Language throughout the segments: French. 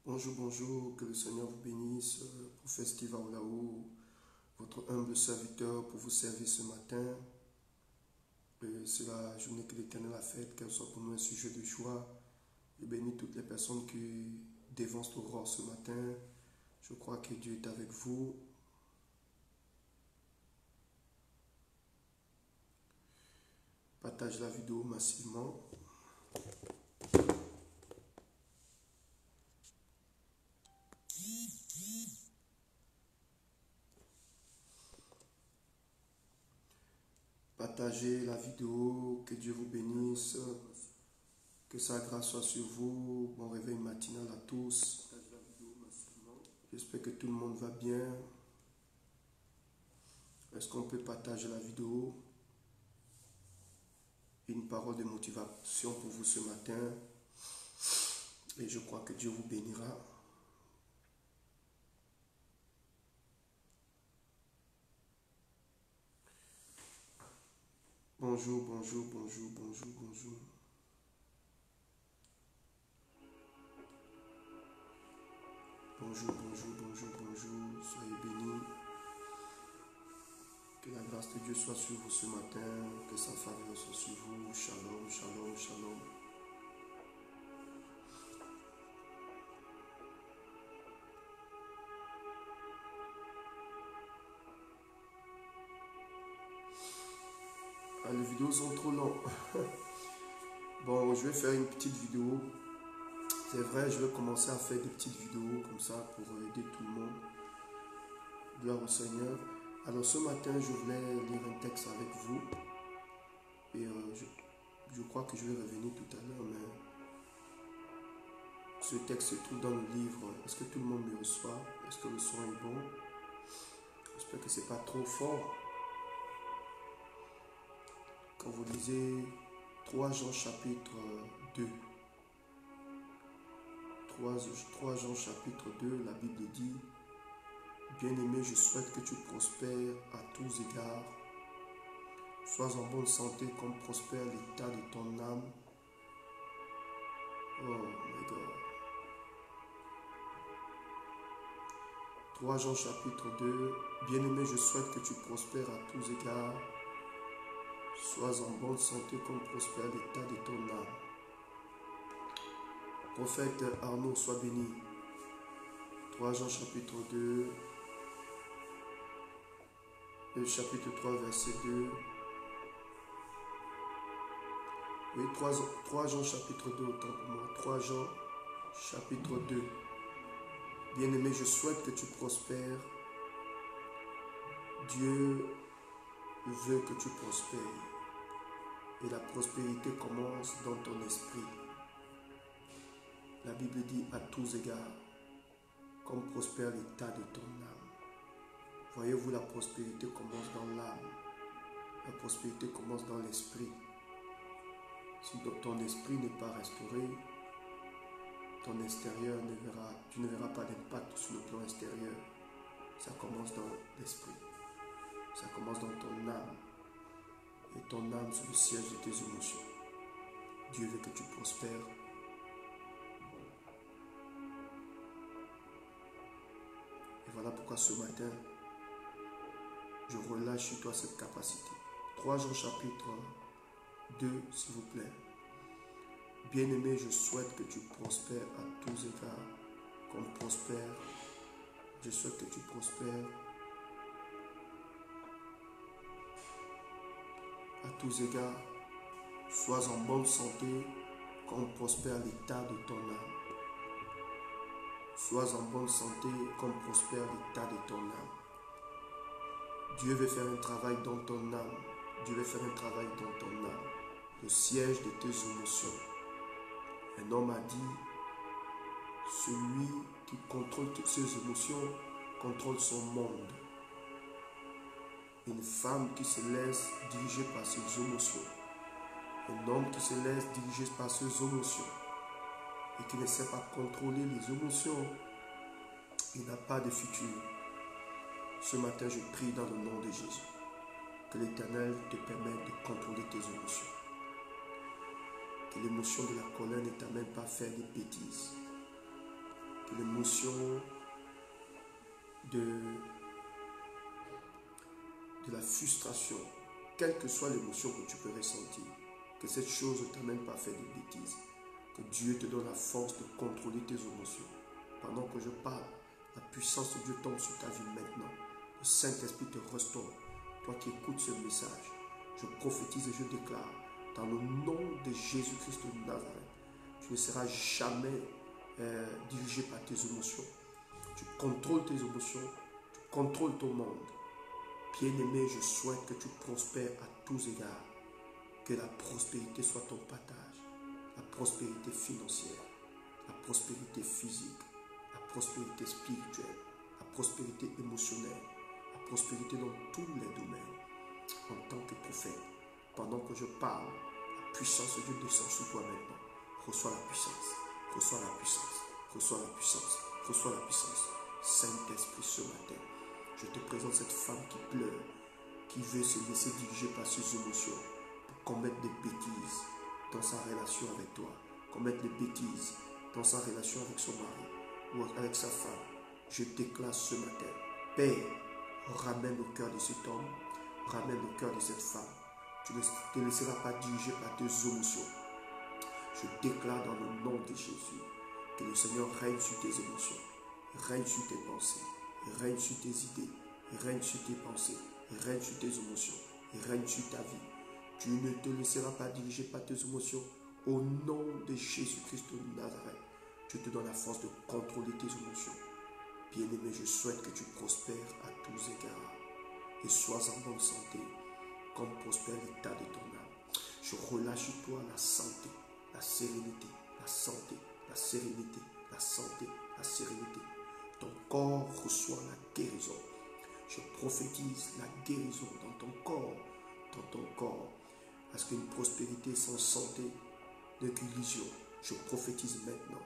Bonjour, bonjour, que le Seigneur vous bénisse. Prophète Steve Aoulaou, votre humble serviteur pour vous servir ce matin. C'est la journée que l'Éternel a faite, qu'elle soit pour nous un sujet de joie. Je bénis toutes les personnes qui dévancent l'aurore ce matin. Je crois que Dieu est avec vous. Partage la vidéo massivement. Partagez la vidéo, que Dieu vous bénisse, que sa grâce soit sur vous. Bon réveil matinal à tous. J'espère que tout le monde va bien. Est-ce qu'on peut partager la vidéo? Une parole de motivation pour vous ce matin. Et je crois que Dieu vous bénira. Bonjour, bonjour, bonjour, bonjour, bonjour. Bonjour, bonjour, bonjour, bonjour. Soyez bénis. Que la grâce de Dieu soit sur vous ce matin. Que sa faveur soit sur vous. Shalom, shalom, shalom. Ah, les vidéos sont trop longues. Bon, je vais faire une petite vidéo. C'est vrai, je vais commencer à faire des petites vidéos comme ça pour aider tout le monde. Gloire au Seigneur. Alors ce matin, je voulais lire un texte avec vous. Et je crois que je vais revenir tout à l'heure, mais ce texte se trouve dans le livre. Est-ce que tout le monde me reçoit? Est-ce que le son est bon? J'espère que c'est pas trop fort. Quand vous lisez 3 Jean chapitre 2, 3 Jean chapitre 2, la Bible dit: Bien-aimé, je souhaite que tu prospères à tous égards. Sois en bonne santé comme prospère l'état de ton âme. Oh my God. 3 Jean chapitre 2. Bien-aimé, je souhaite que tu prospères à tous égards. Sois en bonne santé comme prospère l'état de ton âme. Prophète Arnaud, sois béni. 3 Jean chapitre 2. Chapitre 3, verset 2. Oui, 3 Jean chapitre 2, autant pour moi. 3 Jean chapitre 2. Bien-aimé, je souhaite que tu prospères. Dieu veut que tu prospères. Et la prospérité commence dans ton esprit. La Bible dit à tous égards, comme prospère l'état de ton âme. Voyez-vous, la prospérité commence dans l'âme. La prospérité commence dans l'esprit. Si ton esprit n'est pas restauré, ton extérieur tu ne verras pas d'impact sur le plan extérieur. Ça commence dans l'esprit. Ça commence dans ton âme. Et ton âme, c'est le siège de tes émotions. Dieu veut que tu prospères. Et voilà pourquoi ce matin, je relâche sur toi cette capacité. 3 Jean chapitre 2, s'il vous plaît. Bien-aimé, je souhaite que tu prospères à tous égards, comme prospère. Je souhaite que tu prospères à tous égards. Sois en bonne santé, comme prospère l'état de ton âme. Sois en bonne santé, comme prospère l'état de ton âme. Dieu veut faire un travail dans ton âme. Dieu veut faire un travail dans ton âme. Le siège de tes émotions. Un homme a dit, celui qui contrôle toutes ses émotions contrôle son monde. Une femme qui se laisse diriger par ses émotions. Un homme qui se laisse diriger par ses émotions et qui ne sait pas contrôler les émotions, il n'a pas de futur. Ce matin, je prie dans le nom de Jésus que l'Éternel te permette de contrôler tes émotions. Que l'émotion de la colère ne t'amène pas à faire des bêtises. Que l'émotion de la frustration, quelle que soit l'émotion que tu peux ressentir, que cette chose ne t'amène pas à faire des bêtises, que Dieu te donne la force de contrôler tes émotions. Pendant que je parle, la puissance de Dieu tombe sur ta vie maintenant. Le Saint-Esprit te restaure. Toi qui écoutes ce message, je prophétise et je déclare, dans le nom de Jésus-Christ de Nazareth, tu ne seras jamais dirigé par tes émotions. Tu contrôles tes émotions, tu contrôles ton monde. Bien-aimé, je souhaite que tu prospères à tous égards. Que la prospérité soit ton partage. La prospérité financière, la prospérité physique, la prospérité spirituelle, la prospérité émotionnelle, la prospérité dans tous les domaines. En tant que prophète, pendant que je parle, la puissance de Dieu descend sur toi maintenant. Reçois la puissance, reçois la puissance, reçois la puissance, reçois la puissance. Saint-Esprit, ce matin, je te présente cette femme qui pleure, qui veut se laisser diriger par ses émotions pour commettre des bêtises dans sa relation avec toi, commettre des bêtises dans sa relation avec son mari ou avec sa femme. Je déclare ce matin, Père, ramène au cœur de cet homme, ramène au cœur de cette femme. Tu ne te laisseras pas diriger par tes émotions. Je déclare dans le nom de Jésus que le Seigneur règne sur tes émotions, règne sur tes pensées, règne sur tes idées, règne sur tes pensées, règne sur tes émotions, règne sur ta vie. Tu ne te laisseras pas diriger par tes émotions. Au nom de Jésus-Christ de Nazareth, je te donne la force de contrôler tes émotions. Bien-aimé, je souhaite que tu prospères à tous égards et sois en bonne santé, comme prospère l'état de ton âme. Je relâche sur toi la santé, la sérénité, la santé, la sérénité, la santé, la sérénité. Ton corps reçoit la guérison. Je prophétise la guérison dans ton corps, parce qu'une prospérité sans santé de guérison, je prophétise maintenant.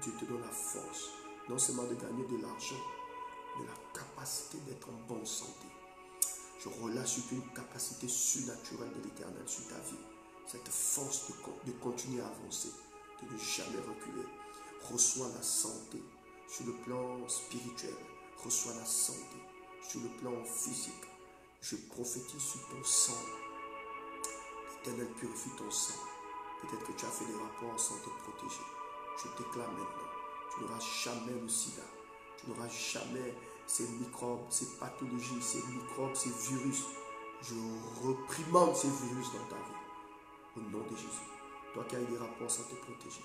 Dieu te donne la force, non seulement de gagner de l'argent, mais la capacité d'être en bonne santé. Je relâche sur une capacité surnaturelle de l'Éternel sur ta vie. Cette force de continuer à avancer, de ne jamais reculer. Reçois la santé sur le plan spirituel. Reçois la santé sur le plan physique. Je prophétise sur ton sang. L'Éternel purifie ton sang. Peut-être que tu as fait des rapports sans te protéger. Je déclare maintenant, tu n'auras jamais le sida. Tu n'auras jamais ces microbes, ces pathologies, ces microbes, ces virus. Je reprimande ces virus dans ta vie. Au nom de Jésus. Toi qui as eu des rapports sans te protéger.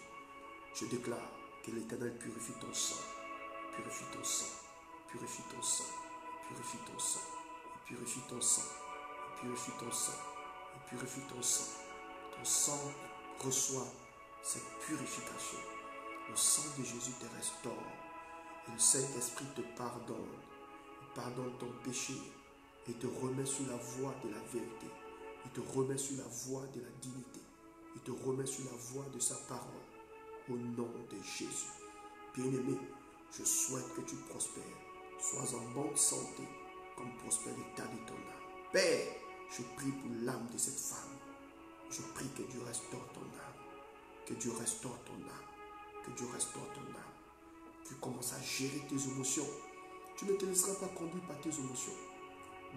Je déclare que l'Éternel purifie ton sang. Purifie ton sang. Purifie ton sang. Purifie ton sang. Purifie ton sang. Purifie ton sang. Purifie ton sang. Ton sang reçoit cette purification. Le sang de Jésus te restaure. Et le Saint-Esprit te pardonne. Il pardonne ton péché. Et te remet sur la voie de la vérité. Il te remet sur la voie de la dignité. Il te remet sur la voie de sa parole. Au nom de Jésus. Bien-aimé, je souhaite que tu prospères. Sois en bonne santé, comme prospère l'état de ton âme. Père, je prie pour l'âme de cette femme. Je prie que Dieu restaure ton âme. Que Dieu restaure ton âme. Que Dieu restaure ton âme. Tu commences à gérer tes émotions. Tu ne te laisseras pas conduire par tes émotions.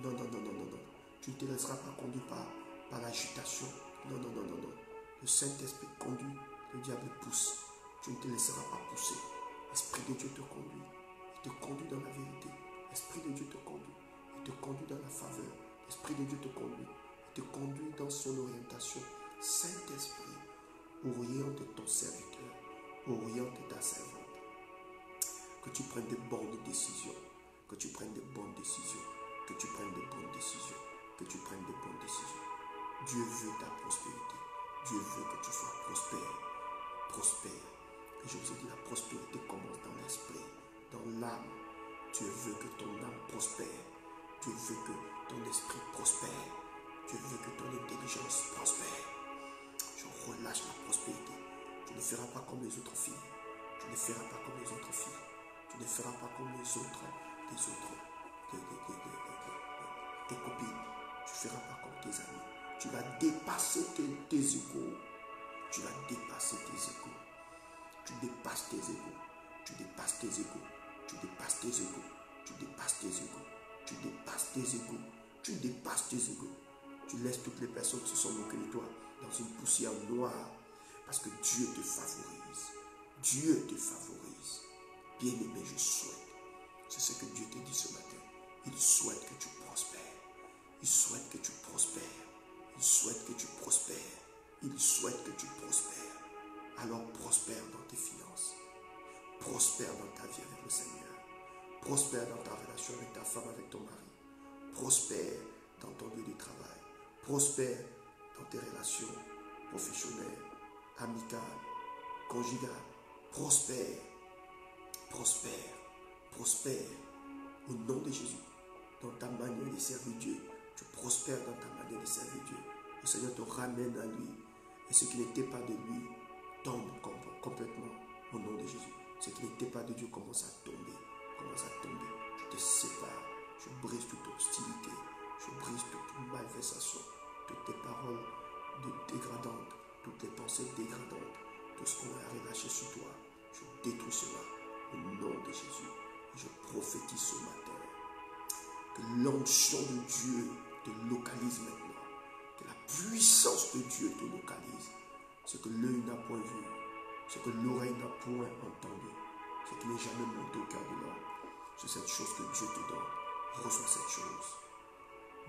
Non, non, non, non, non, non. Tu ne te laisseras pas conduire par l'agitation. Non, non, non, non, non. Le Saint-Esprit conduit, le diable pousse. Tu ne te laisseras pas pousser. L'Esprit de Dieu te conduit. Il te conduit dans la vérité. L'Esprit de Dieu te conduit. Il te conduit dans la faveur. L'Esprit de Dieu te conduit. Il te conduit dans son orientation. Saint-Esprit, oriente ton serviteur. Oriente ta servante. Que tu prennes de bonnes décisions. Que tu prennes de bonnes décisions. Que tu prennes de bonnes décisions. Que tu prennes de bonnes décisions. Dieu veut ta prospérité. Dieu veut que tu sois prospère. Prospère. Et je vous ai dit, la prospérité commence dans l'esprit, dans l'âme. Dieu veut que ton âme prospère. Dieu veut que ton esprit prospère. Dieu veut que ton intelligence prospère. Je relâche la prospérité. Tu ne feras pas comme les autres filles. Tu ne feras pas comme les autres filles. Tu ne feras pas comme les autres, tes copines. Tu ne feras pas comme tes amis. Tu vas dépasser tes égaux. Tu vas dépasser tes égaux. Tu dépasses tes égaux. Tu dépasses tes égaux. Tu dépasses tes égaux. Tu dépasses tes égaux. Tu dépasses tes égaux. Tu dépasses tes égaux. Tu laisses toutes les personnes qui se sont moquées de toi dans une poussière noire. Parce que Dieu te favorise. Dieu te favorise. Bien-aimé, je souhaite. C'est ce que Dieu te dit ce matin. Il souhaite que tu prospères. Il souhaite que tu prospères. Il souhaite que tu prospères. Il souhaite que tu prospères. Alors prospère dans tes finances. Prospère dans ta vie avec le Seigneur. Prospère dans ta relation avec ta femme, avec ton mari. Prospère dans ton lieu de travail. Prospère dans tes relations professionnelles, amicales, conjugales. Prospère, prospère, prospère. Au nom de Jésus, dans ta manière de servir Dieu, tu prospères dans ta manière de servir Dieu. Le Seigneur te ramène à lui. Et ce qui n'était pas de lui tombe complètement au nom de Jésus. Ce qui n'était pas de Dieu commence à tomber. Commence à tomber. Je te sépare. Je brise toute hostilité. Je brise toute malversation. Toutes les paroles dégradantes. Toutes les pensées dégradantes. Tout ce qu'on a relâché sur toi. Je détruis cela au nom de Jésus. Et je prophétise ce matin que l'onction de Dieu te localise maintenant. Que la puissance de Dieu te localise. Ce que l'œil n'a point vu, ce que l'oreille n'a point entendu, ce qui n'est jamais monté au cœur de l'homme. C'est cette chose que Dieu te donne. Reçois cette chose.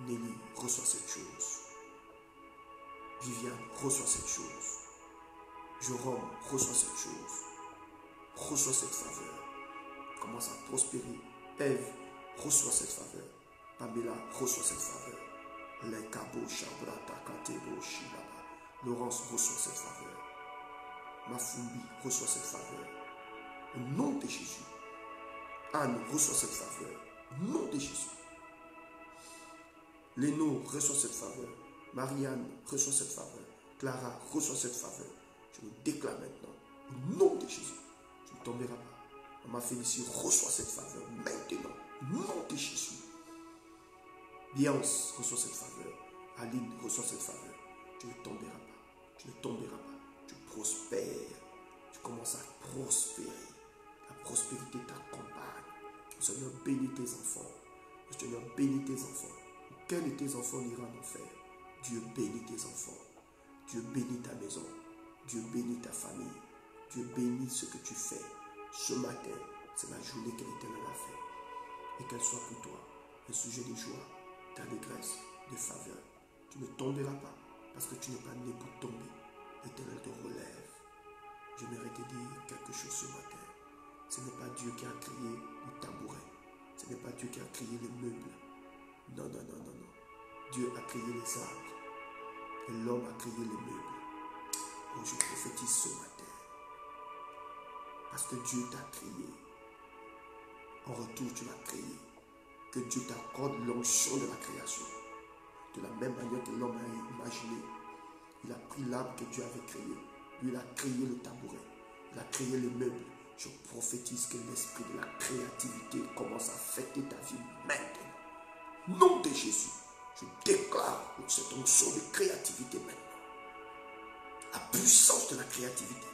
Nelly, reçois cette chose. Viviane, reçois cette chose. Jérôme, reçois cette chose. Reçois cette faveur. Commence à prospérer. Ève, reçois cette faveur. Pamela, reçois cette faveur. Les Kabo, Shabrata, Katebo, Shilaba. Laurence, reçoit cette faveur. Mafumbi, reçoit cette faveur. Au nom de Jésus. Anne, reçoit cette faveur. Au nom de Jésus. Léno, reçoit cette faveur. Marianne, reçoit cette faveur. Clara, reçoit cette faveur. Je le déclare maintenant. Au nom de Jésus. Tu ne tomberas pas. Maman Félicie, reçoit cette faveur maintenant. Au nom de Jésus. Biance, reçoit cette faveur. Aline, reçoit cette faveur. Tu ne tomberas pas. Tu ne tomberas pas. Tu prospères. Tu commences à prospérer. La prospérité t'accompagne. Le Seigneur bénit tes enfants. Le Seigneur bénit tes enfants. Aucun de tes enfants n'ira en enfer. Dieu bénit tes enfants. Dieu bénit ta maison. Dieu bénit ta famille. Dieu bénit ce que tu fais. Ce matin, c'est la journée que l'Éternel a fait. Et qu'elle soit pour toi un sujet de joie, d'allégresse, de faveur. Tu ne tomberas pas. Parce que tu n'es pas né pour tomber. L'Éternel te relève. J'aimerais te dire quelque chose ce matin. Ce n'est pas Dieu qui a créé le tabouret. Ce n'est pas Dieu qui a créé les meubles. Non, non, non, non, non. Dieu a créé les arbres. Et l'homme a créé les meubles. Oh, je prophétise ce matin. Parce que Dieu t'a créé. En retour, tu l'as créé. Que Dieu t'accorde l'onction de la création. De la même manière que l'homme a imaginé. Il a pris l'arbre que Dieu avait créé. Lui, il a créé le tabouret. Il a créé les meubles. Je prophétise que l'esprit de la créativité commence à affecter ta vie maintenant. Nom de Jésus, je déclare cette onction de créativité maintenant. La puissance de la créativité.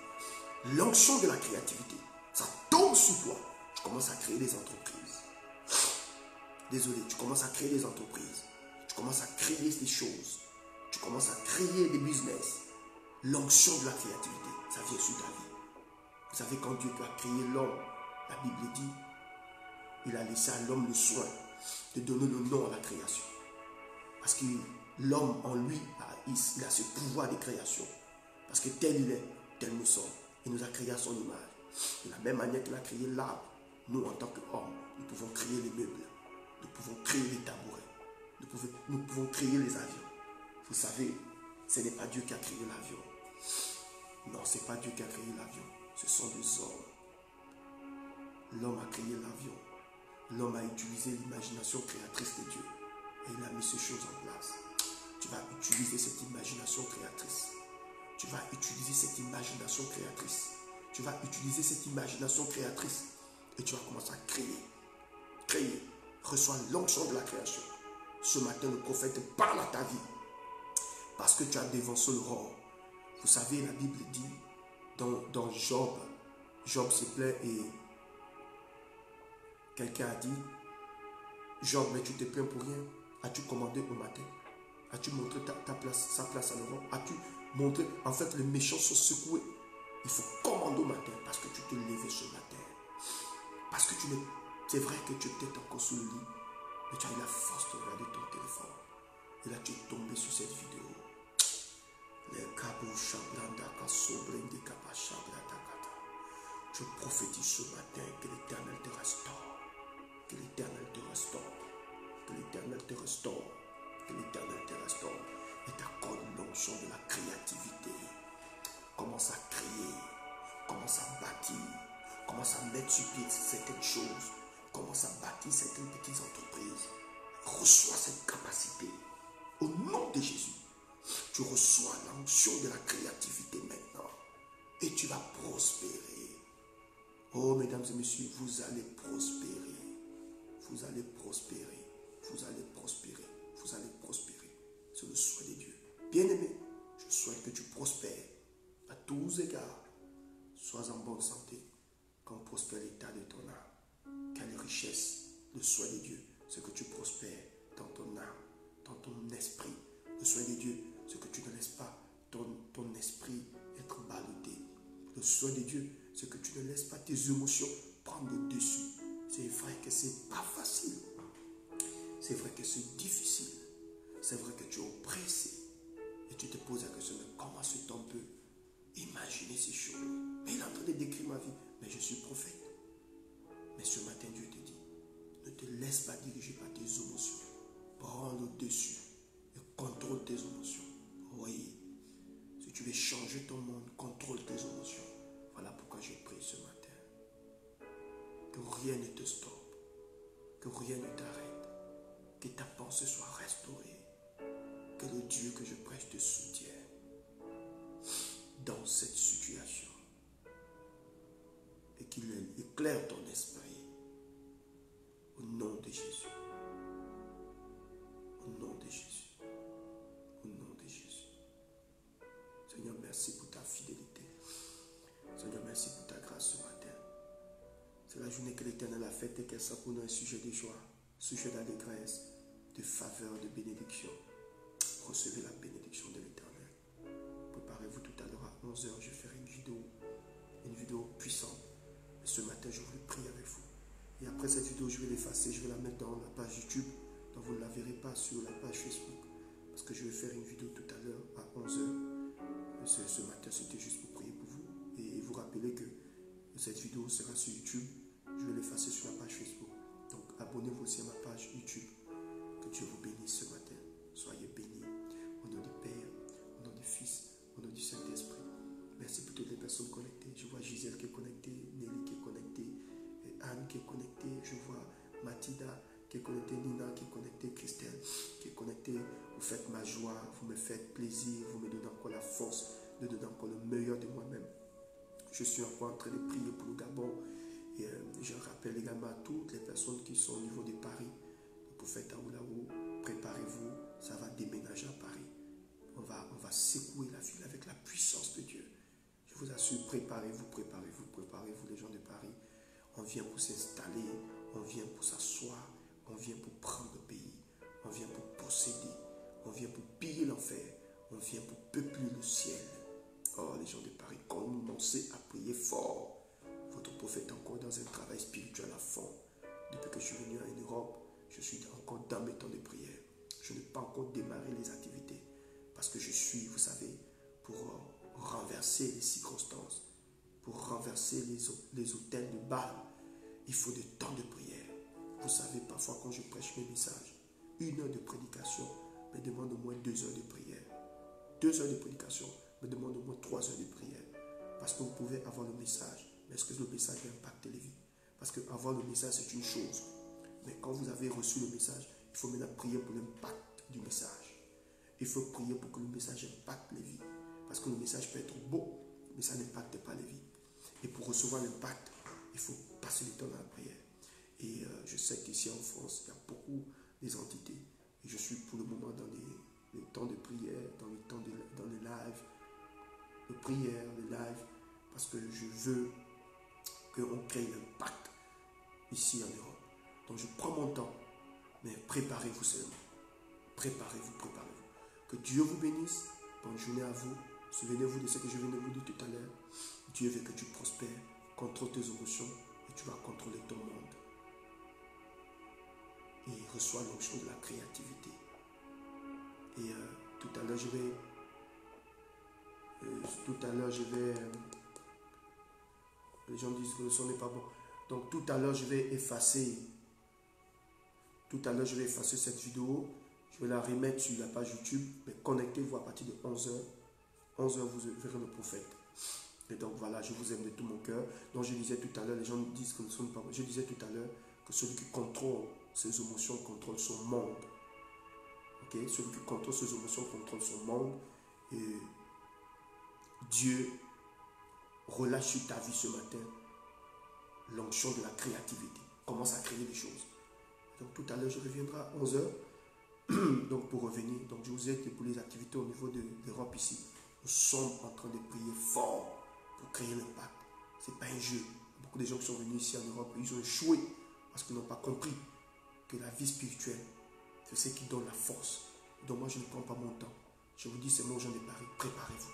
L'onction de la créativité. Ça tombe sur toi. Tu commences à créer des entreprises. Désolé, tu commences à créer des entreprises. Tu commences à créer des choses. Tu commences à créer des business. L'onction de la créativité, ça vient sur ta vie. Vous savez, quand Dieu a créé l'homme, la Bible dit, il a laissé à l'homme le soin de donner le nom à la création. Parce que l'homme en lui, il a ce pouvoir de création. Parce que tel il est, tel nous sommes. Il nous a créé à son image. De la même manière qu'il a créé l'arbre, nous en tant qu'hommes, nous pouvons créer les meubles. Nous pouvons créer les tabourets. Nous pouvons créer les avions. Vous savez, ce n'est pas Dieu qui a créé l'avion. Non, ce n'est pas Dieu qui a créé l'avion. Ce sont des hommes. L'homme a créé l'avion. L'homme a utilisé l'imagination créatrice de Dieu. Et il a mis ces choses en place. Tu vas utiliser cette imagination créatrice. Tu vas utiliser cette imagination créatrice. Tu vas utiliser cette imagination créatrice. Et tu vas commencer à créer. Créer. Reçois l'onction de la création. Ce matin, le prophète parle à ta vie. Parce que tu as dévancé le roi. Vous savez, la Bible dit dans Job, Job se plaint et Quelqu'un a dit, Job, mais tu te plains pour rien. As-tu commandé au matin? As-tu montré sa place à l'Europe? As-tu montré? En fait, les méchants sont secoués. Il faut commander au matin parce que tu t'es levé ce matin. Parce que c'est vrai que tu es peut-être encore sous le lit, mais tu as eu la force de regarder ton téléphone. Et là, tu es tombé sur cette vidéo. Je prophétise ce matin que l'Éternel te restaure. Que l'Éternel te restaure. Que l'Éternel te restaure. Que l'Éternel te restaure. Et t'accorde l'onction de la créativité. Commence à créer. Commence à bâtir. Commence à mettre sur pied certaines choses. Commence à bâtir certaines petites entreprises. Reçois cette capacité. Au nom de Jésus. Tu reçois l'onction de la créativité maintenant. Et tu vas prospérer. Oh, mesdames et messieurs, vous allez prospérer. Vous allez prospérer. Vous allez prospérer. Vous allez prospérer. C'est le souhait de Dieu. Bien-aimé, je souhaite que tu prospères à tous égards. Sois en bonne santé. Qu'on prospère l'état de ton âme. Quelle richesse. Le souhait de Dieu, c'est que tu prospères dans ton âme, dans ton esprit. Le souhait de Dieu, c'est que tu ne laisses pas ton esprit être ballotté. Le souhait de Dieu, c'est que tu ne laisses pas tes émotions prendre le dessus. C'est vrai que c'est pas facile. C'est vrai que c'est difficile. C'est vrai que tu es oppressé. Et tu te poses la question, mais comment ce temps peut imaginer ces choses? Mais il est en train de décrire ma vie. Mais je suis prophète. Mais ce matin, Dieu te dit, ne te laisse pas diriger par tes émotions. Prends le dessus et contrôle tes émotions. Oui. Si tu veux changer ton monde, contrôle tes émotions. Voilà pourquoi j'ai prié ce matin. Que rien ne te stoppe. Que rien ne t'arrête. Que ta pensée soit restaurée. Que le Dieu que je prêche te soutienne dans cette situation. Et qu'il éclaire ton esprit. Au nom de Jésus. Au nom de Jésus. Au nom de Jésus. Seigneur, merci pour ta fidélité. Seigneur, merci pour ta grâce ce matin. C'est la journée que l'Éternel a faite et qu'elle soit pour nous un sujet de joie, sujet d'allégresse, de faveur, de bénédiction. Recevez la bénédiction de l'Éternel. Préparez-vous tout à l'heure à 11h, je ferai une vidéo puissante. Et ce matin, je voulais prier avec vous. Et après cette vidéo, je vais l'effacer, je vais la mettre dans la page YouTube. Donc vous ne la verrez pas sur la page Facebook. Parce que je vais faire une vidéo tout à l'heure à 11h. Ce matin, c'était juste pour prier pour vous. Et vous rappelez que cette vidéo sera sur YouTube. Je vais l'effacer sur la page Facebook. Donc abonnez-vous aussi à ma page YouTube. Que Dieu vous bénisse ce matin. Soyez bénis. Au nom du Père, au nom du Fils, au nom du Saint-Esprit. Merci pour toutes les personnes connectées. Je vois Gisèle qui est connectée, Nelly qui est connectée, Anne qui est connectée. Je vois Mathilda qui est connectée, Nina qui est connectée, Christelle qui est connectée. Vous faites ma joie, vous me faites plaisir, vous me donnez encore la force de donner encore le meilleur de moi-même. Je suis encore en train de prier pour le Gabon. Et je rappelle également à toutes les personnes qui sont au niveau de Paris. Le prophète Aoulaou, préparez-vous, ça va déménager à Paris. On va secouer la ville avec la puissance de Dieu. Je vous assure, préparez-vous, préparez-vous, préparez-vous les gens de Paris. On vient pour s'installer, on vient pour s'asseoir, on vient pour prendre le pays, on vient pour posséder, on vient pour piller l'enfer, on vient pour peupler le ciel. Oh, les gens de Paris, commencez à prier fort. Votre prophète est encore dans un travail spirituel à fond. Depuis que je suis venu en Europe, je suis encore dans mes temps de prière. Je n'ai pas encore démarré les activités. Parce que je suis, vous savez, pour renverser les circonstances, pour renverser les hôtels de Baal, il faut des temps de prière. Vous savez, parfois quand je prêche mes messages, 1 heure de prédication me demande au moins 2 heures de prière. 2 heures de prédication me demande au moins 3 heures de prière. Parce que vous pouvez avoir le message, mais est-ce que le message va impacter les vies? Parce que avoir le message, c'est une chose. Mais quand vous avez reçu le message, il faut maintenant prier pour l'impact du message. Il faut prier pour que le message impacte les vies. Parce que le message peut être beau, mais ça n'impacte pas les vies. Et pour recevoir l'impact, il faut passer du temps dans la prière. Et je sais qu'ici en France, il y a beaucoup des entités. Et je suis pour le moment dans les temps de prière, dans les lives, de prière, les lives, parce que je veux qu'on crée l'impact ici en Europe. Donc je prends mon temps, mais préparez-vous seulement. Préparez-vous, préparez-vous. Que Dieu vous bénisse. Bonne journée à vous. Souvenez-vous de ce que je viens de vous dire tout à l'heure. Dieu veut que tu prospères. Contrôle tes émotions et tu vas contrôler ton monde. Et reçois l'onction de la créativité. Et tout à l'heure, les gens disent que le son n'est pas bon. Donc tout à l'heure, je vais effacer cette vidéo. Je vais la remettre sur la page YouTube. Mais connectez-vous à partir de 11h. 11h, vous verrez le prophète. Et donc voilà, je vous aime de tout mon cœur. Donc je disais tout à l'heure, les gens disent que le son n'est pas bon. Je disais tout à l'heure que celui qui contrôle ses émotions contrôle son monde. Ok? Celui qui contrôle ses émotions contrôle son monde. Et Dieu relâche sur ta vie ce matin l'onction de la créativité. Commence à créer des choses. Donc tout à l'heure, je reviendrai à 11h. Donc pour revenir, donc je vous ai dit pour les activités au niveau de l'Europe ici. Nous sommes en train de prier fort pour créer l'impact. Ce n'est pas un jeu. Beaucoup de gens qui sont venus ici en Europe, ils ont échoué parce qu'ils n'ont pas compris que la vie spirituelle, c'est ce qui donne la force. Donc moi, je ne prends pas mon temps. Je vous dis, c'est mon gens de Paris, préparez-vous.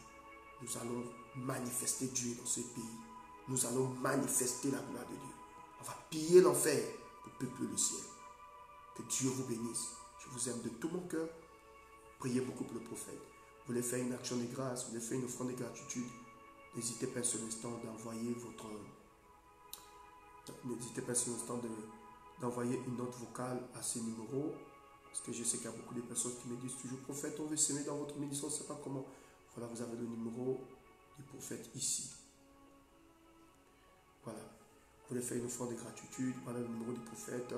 Nous allons manifester Dieu dans ce pays. Nous allons manifester la gloire de Dieu. On va piller l'enfer pour peupler le ciel. Que Dieu vous bénisse. Je vous aime de tout mon cœur. Priez beaucoup pour le prophète. Vous voulez faire une action de grâce, vous voulez faire une offrande de gratitude. N'hésitez pas un seul instant d'envoyer votre... N'hésitez pas un seul instant d'envoyer une note vocale à ces numéros. Parce que je sais qu'il y a beaucoup de personnes qui me disent toujours, prophète, on veut s'aimer dans votre ministère, on ne sait pas comment. Voilà, vous avez le numéro du prophète ici. Voilà. Vous voulez faire une offrande de gratitude, voilà le numéro du prophète.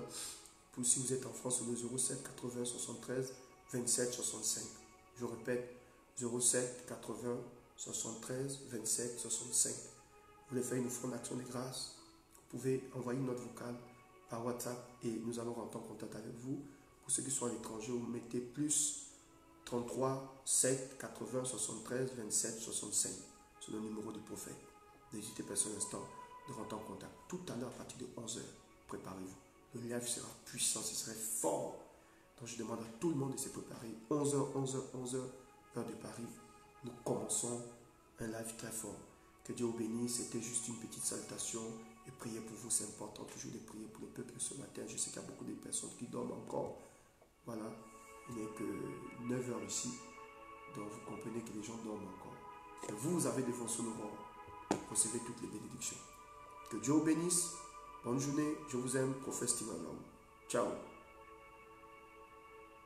Pour si vous êtes en France, c'est le 07 80 73 27 65. Je répète, 07 80 73 27 65. Vous voulez faire une offrande d'action de grâce, vous pouvez envoyer une note vocale par WhatsApp et nous allons rentrer en contact avec vous. Pour ceux qui sont à l'étranger, vous mettez plus 33 7 80 73 27 65. C'est le numéro du prophète. N'hésitez pas un instant de rentrer en contact. Tout à l'heure à partir de 11h, préparez-vous. Le live sera puissant, ce serait fort. Donc je demande à tout le monde de se préparer. 11h, 11h, 11h, heure de Paris. Nous commençons un live très fort. Que Dieu vous bénisse. C'était juste une petite salutation. Et prier pour vous, c'est important toujours de prier pour le peuple ce matin. Je sais qu'il y a beaucoup de personnes qui dorment encore. Voilà, il n'est que 9h ici. Donc vous comprenez que les gens dorment encore. Et vous avez devant son aurore. Recevez toutes les bénédictions. Que Dieu vous bénisse. Bonne journée. Je vous aime. Prophète Steven Long. Ciao.